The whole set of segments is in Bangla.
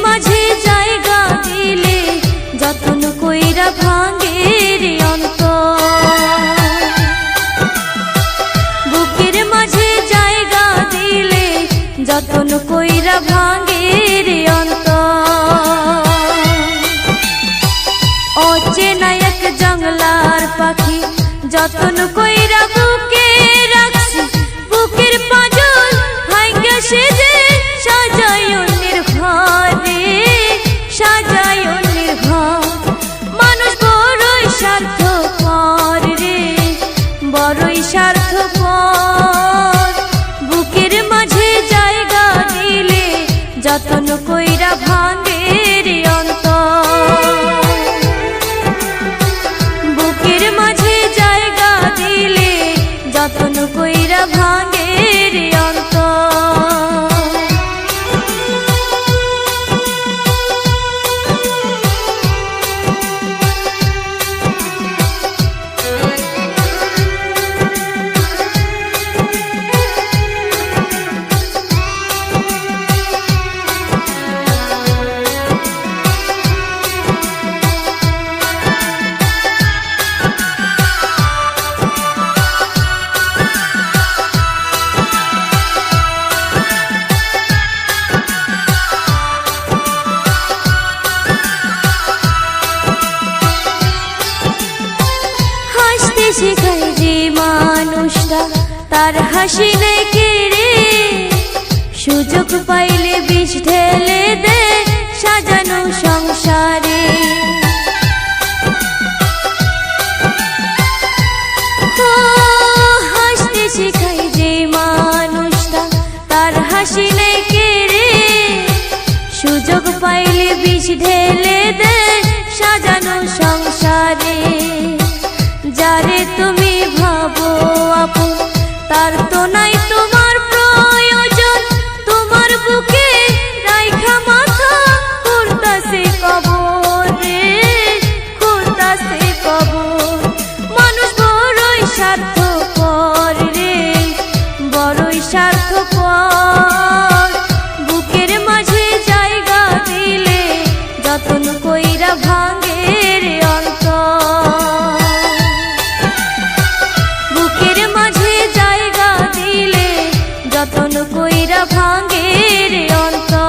মাঝে জায়গা দিলে যতন কইরা ভাঙে রে অন্তর। বুকের মাঝে জায়গা দিলে যতন কইরা ভাঙে রে অন্তর। অচেনা এক জঙ্গলার পাখি যতন কইরা বুকে রাখছি, বুকের পাঁজর ভাঙ্গা সেজে সাজায় অন্যের ঘরে, সাজায় অন্যের ঘর। মানুষ বড়ই স্বার্থপর রে, বড়ই স্বার্থপর। বুকের মাঝে জায়গা দিলে যতন কইরা ভাঙে রে অন্তর। বুকের মাঝে জায়গা দিলে যতন কইরা ভাঙে রে অন্তর। শেখায় যে মানুষটা তার হাসি নেই কেড়ে, সুযোগ পাইলে বিষ ঢেলে দেয় সাজানো সংসারে। হাসতে শেখায় যে মানুষটা তার হাসি নেই কেড়ে, সুযোগ পাইলে বিষ ঢেলে দেয় সাজানো সংসারে। যারে তুমি ভাবো আপন তার তো নাই তোমার প্রয়োজন, তোমার বুকে রাইখা মাথা করতাছে কবর রে, করতাছে কবর। মানুষ বড়ই স্বার্থপর রে, বড়ই স্বার্থপর। বুকের মাঝে জায়গা দিলে যতন কইরা ভাঙে রে অন্তর। বুকের মাঝে জায়গা দিলে যতন কইরা ভাঙে রে অন্তর।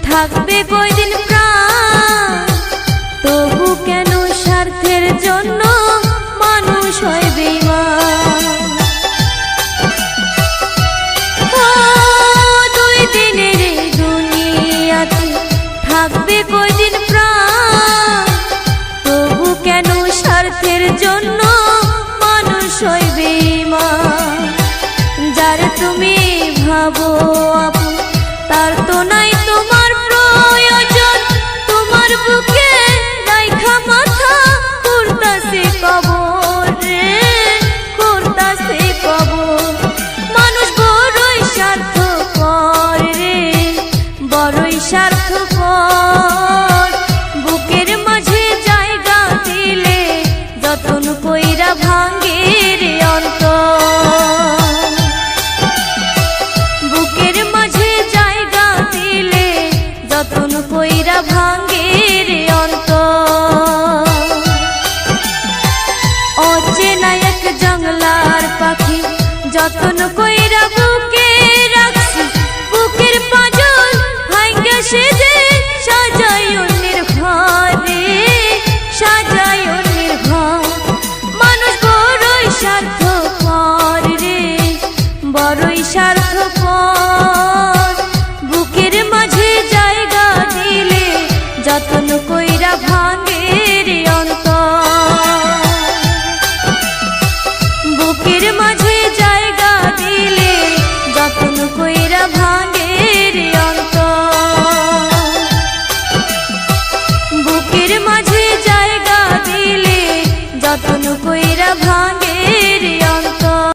থাকবে কয়দিন প্রাণ, তবু কেন স্বার্থের জন্য মানুষ হয় বেঈমান। দুই দিনের দুনিয়াতে থাকবে কয়দিন প্রাণ, তবু কেন স্বার্থের জন্য মানুষ হয় বেঈমান। যারে তুমি ভাবো আপন তার তো নাই তোমার প্রয়োজন, তোমার বুকে রাইখা মাথা করতাছে কবর রে, করতাছে কবর। মানুষ বড়ই স্বার্থপর রে, বড়ই স্বার্থপর। বুকের মাঝে জায়গা দিলে যতন কইরা ভাঙে রে অন্তর। বুকের মাঝে জায়গা দিলে যতন কইরা ভাঙে রে অন্তর। অচেনা এক জঙ্গলার পাখি যতন কইরা বুকে রাখছি, বুকের পাঁজর ভাঙ্গা সেজে সাজায় অন্যের ঘরে, সাজায় অন্যের ঘর। মানুষ বড়ই স্বার্থপর রে, বড়ই স্বার্থপর। বুকের মাঝে জায়গা দিলে যতন কইরা ভাঙে রে অন্তর। যতন কইরা ভাঙে